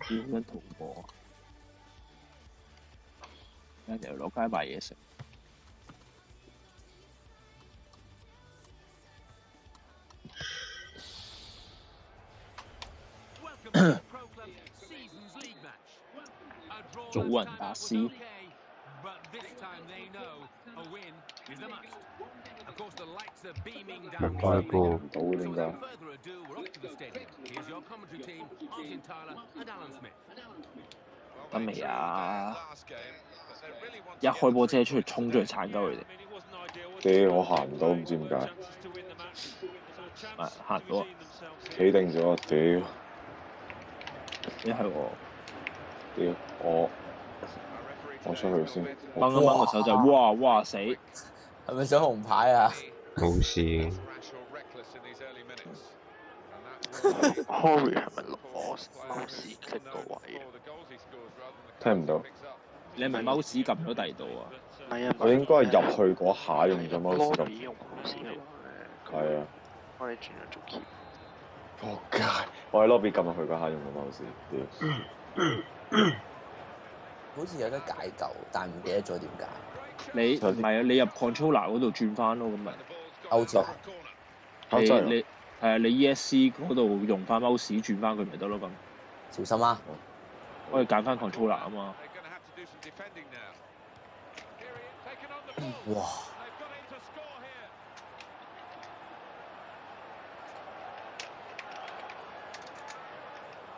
點樣逃過？有條落街買嘢食。祖雲達斯。木塊波唔到點解？得未啊？一開波車出去衝出去鏟鳩佢哋。屌我行唔到，唔知點解。行到啊！企定咗啊！屌！你係我。屌我出去先。掹一掹個手就哇死！係咪想紅牌啊？冇事。Harry 係咪落我貓屎 click 個位？聽唔到。你係咪貓屎撳咗第二度啊？係啊，我應該係入去嗰下用咗貓屎撳。用貓屎嚟嘅。係啊。我哋轉咗做 keep。仆街！我喺 lobby 撳入去嗰下用咗貓屎，屌！好似有得解救，但唔記得咗點解。你唔係啊？你入 controller 嗰度轉翻咯，咁咪歐洲。你係啊？你 ESC 嗰度用翻貓屎轉翻佢咪得咯咁。小心啊！可以揀翻 controller 啊嘛。哇！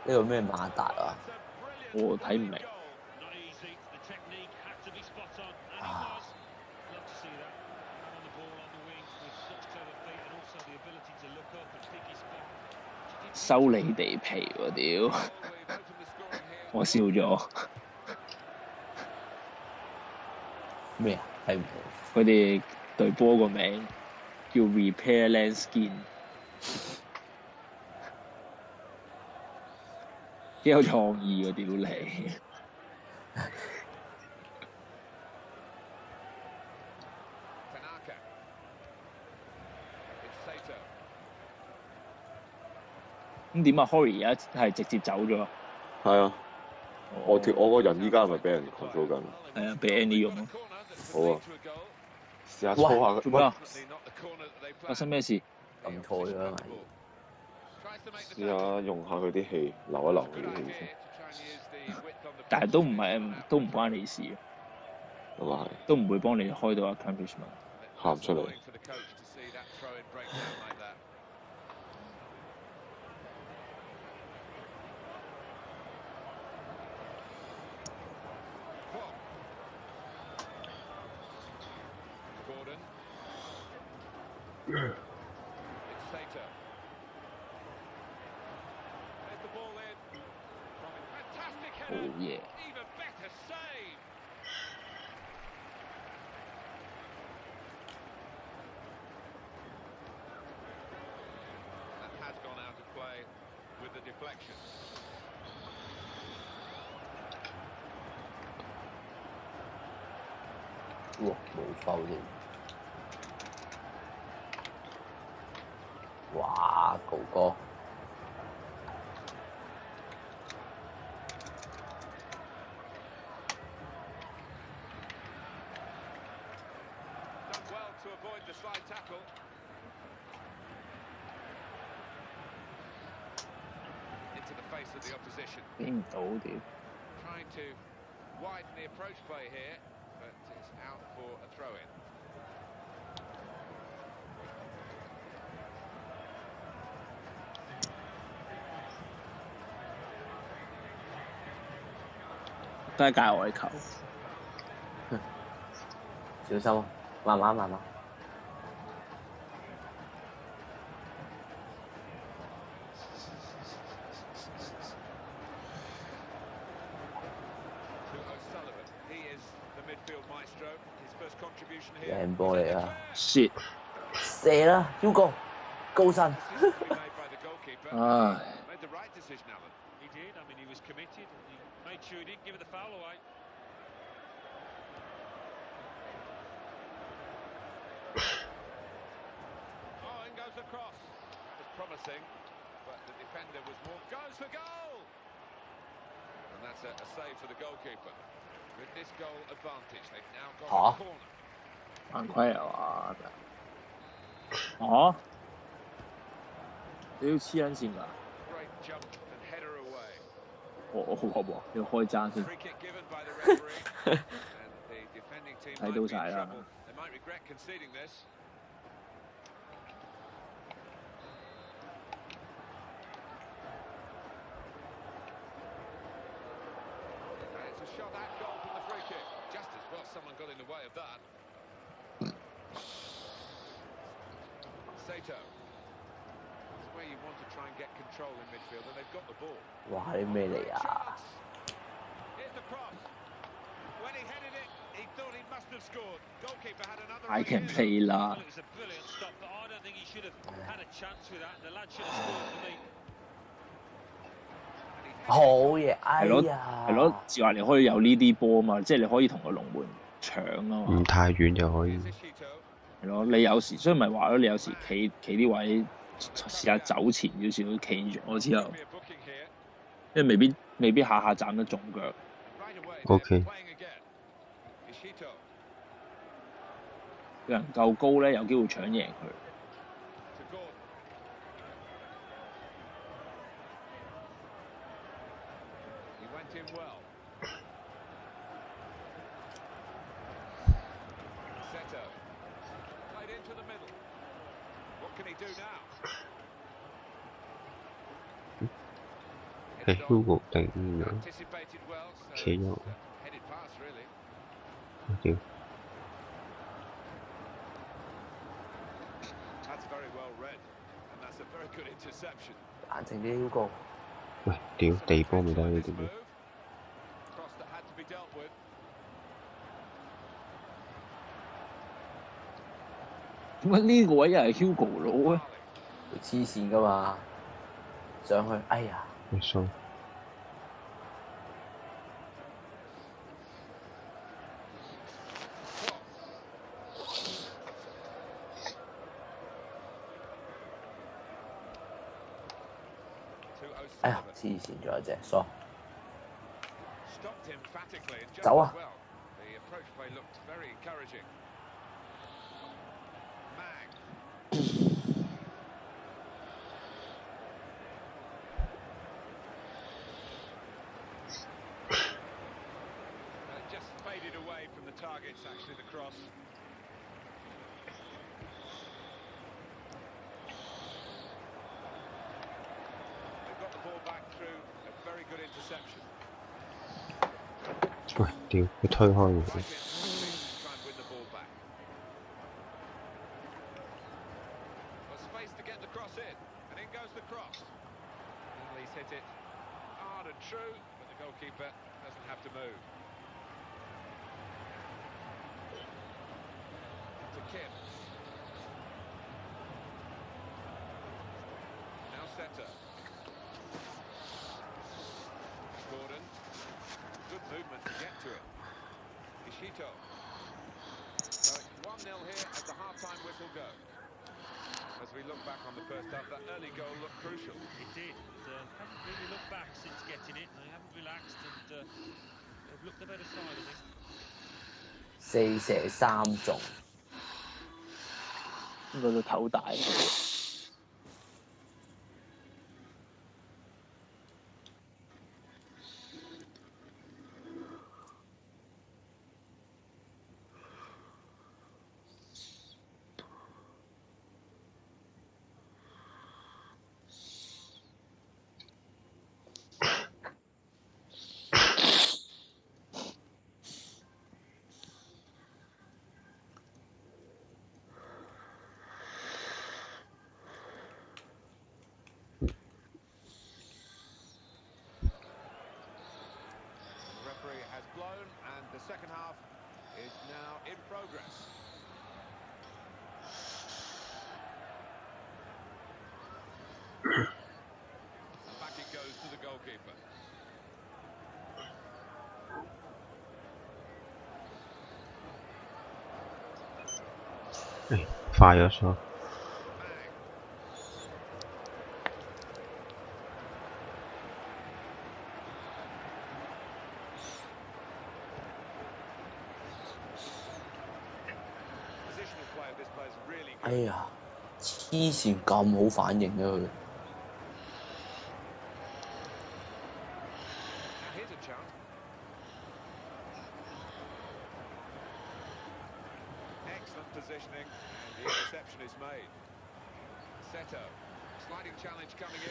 呢個咩馬達啊？我睇唔明。啊！修理地皮喎屌！我笑咗。咩啊？睇唔到。佢哋隊波個名叫 Repair Landskin。幾有創意喎！屌你！咁點啊 ？Harry 而家係直接走咗。係啊。我個人依家係咪俾人 control 緊？係啊，俾 Andy 用咯。好啊。試下操下佢。做咩啊？發生咩事？撳錯咗啊嘛！試下用下佢啲氣，留一留佢啲氣先。但係都唔關你事嘅。咁啊係。都唔會幫你開到 accomplishment。喊出嚟。好嘢！哇！冇foul添。哇！高哥。俾唔到屌！都係界外球。小心啊！慢慢慢慢。靚波嚟啊 ！shit！ 射啦 ，Hugo， 高身。唉。嚇？犯規啊嘛？哦？你要黐緊線㗎？我要開爭先，睇到晒啦。哇！啲咩嚟啊？I can play 啦。好嘢！哎係咯，呀，係咯，自話你可以有呢啲波嘛，即係你可以同個龍門搶啊嘛。唔太遠就可以。係咯，你有時所以咪話咯，你有時企啲位試下走前少少，企咗之後，因為未必下下站得中腳。OK。個人夠高咧，有機會搶贏佢。係 Hugo 定點樣？企咗。屌！冷靜啲 Hugo。喂，屌地波咪得呢啲咩？點解呢個位又係 Hugo 佬咧？佢黐線㗎嘛，上去，哎呀！唔信。哎呀，黐線咗一隻，疏。走啊！喂，屌！佢推開喎。4射3中，應該都頭大。快咗咗。哎呀，黐線咁好反應嘅佢。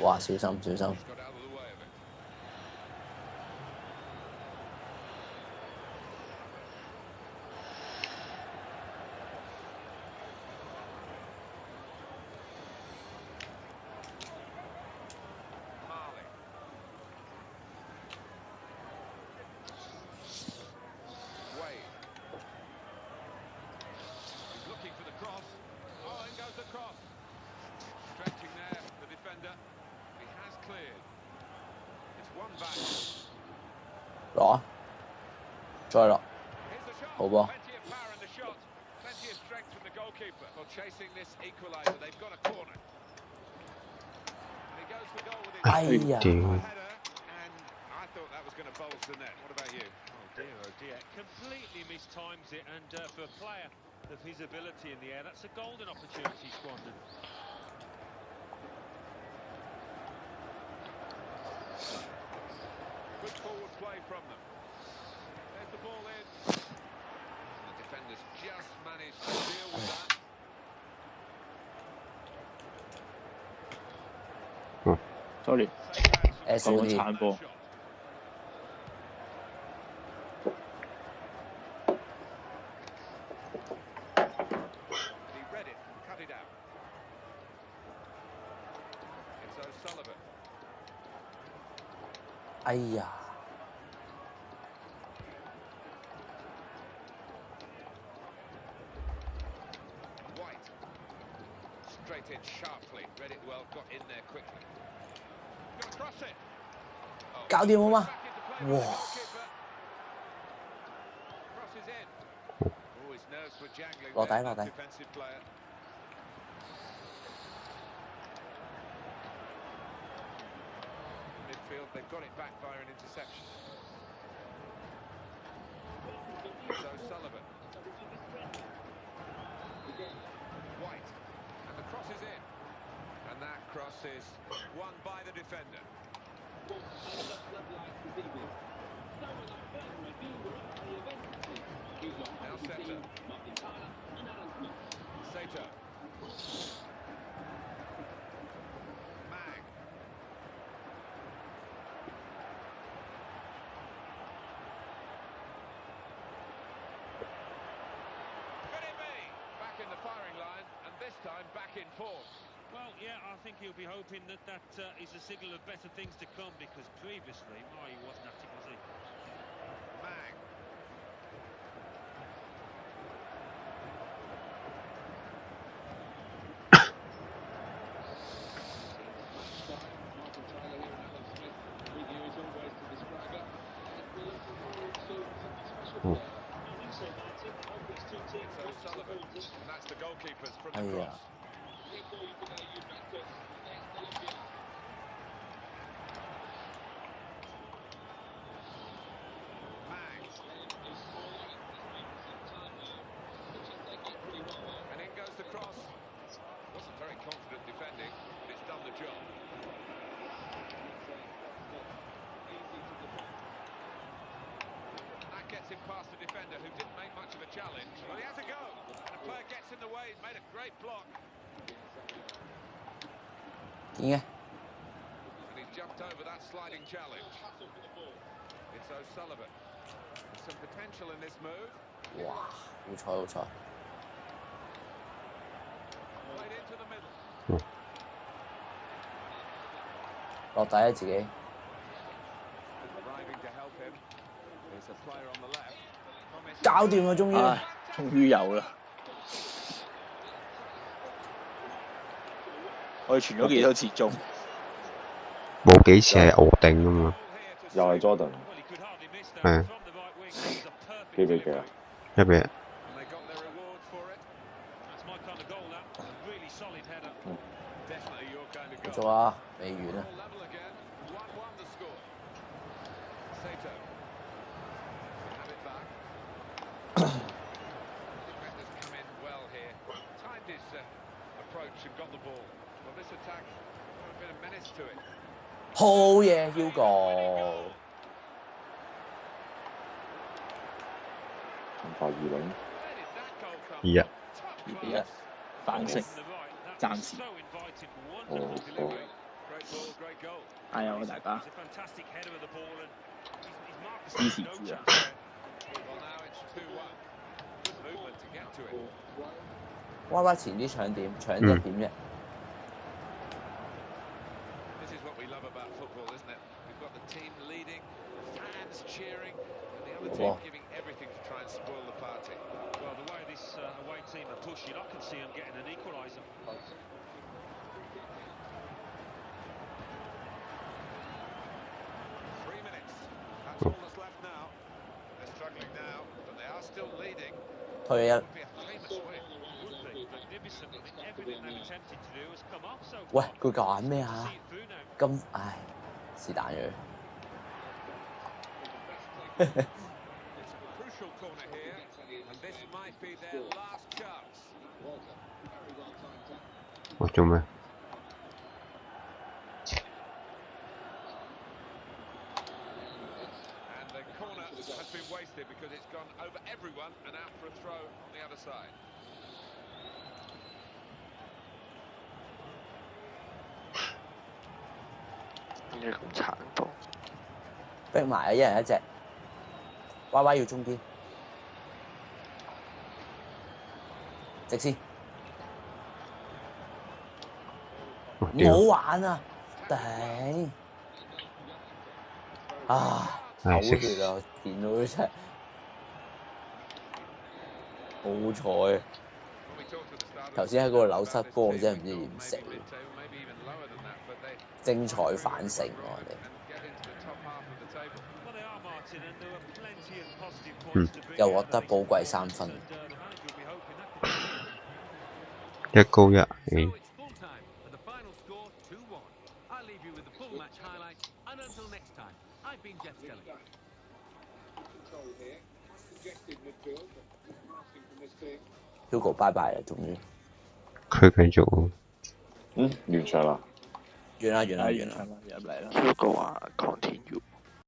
哇！小心小心。落啊！再落，好噃。哎呀！Completely mistimes it, and for a player of his ability in the air, that's a golden opportunity squandered. Good forward play from them. There's the ball in. The defenders just managed to deal with that. Sorry， 講個鏟波。哎呀！搞掂好嗎？哇！落底落底。They've got it back via an interception. So Sullivan. White. And the cross is in. And that cross is won by the defender. Now Sato. Sato. Time back in form. Well, yeah, I think he'll be hoping that is a signal of better things to come, because previously, he wasn't acting, was he? Mang. That's the goalkeepers from the cross. And in goes the cross. Wasn't very confident defending, but it's done the job. That gets him past the defender, who didn't make much of a challenge. Well, he has a go. And the player gets in the way. He's made a great block. Yeah. And he's jumped over that sliding challenge. It's O'Sullivan. There's some potential in this move. Wow, 好彩好彩。 Played into the middle. 落底啊自己。 Arriving to help him. There's a player on the left. 搞掂啦，終於。唉，終於有啦！我哋傳咗幾多次中？冇幾次係我頂啊嘛。又係 Jordan。係啊。幾比幾啊？1-1。繼續啊，未完啊！ Defenders come in well here. Timed his 好嘢，Hugo！盡快2-0。2-1。2-1反勝，暫時。加油啊大家！支持住啊！Y 前啲搶點，搶得點啫？哇！退一。喂，佢搞緊咩啊？咁唉，是但嘅。我做咩？點解咁殘暴？逼埋啊！一人一隻。Y Y 要中堅。直先。唔好玩啊！頂！啊！嘔血啊！見到真係好彩。頭先喺嗰個扭失波，真係唔知點死。精彩反勝我哋。又獲得寶貴3分。1高1矮。Hugo 拜拜啦，終於。佢繼續。完場啦。完啦，入嚟啦。Hugo 話 continue。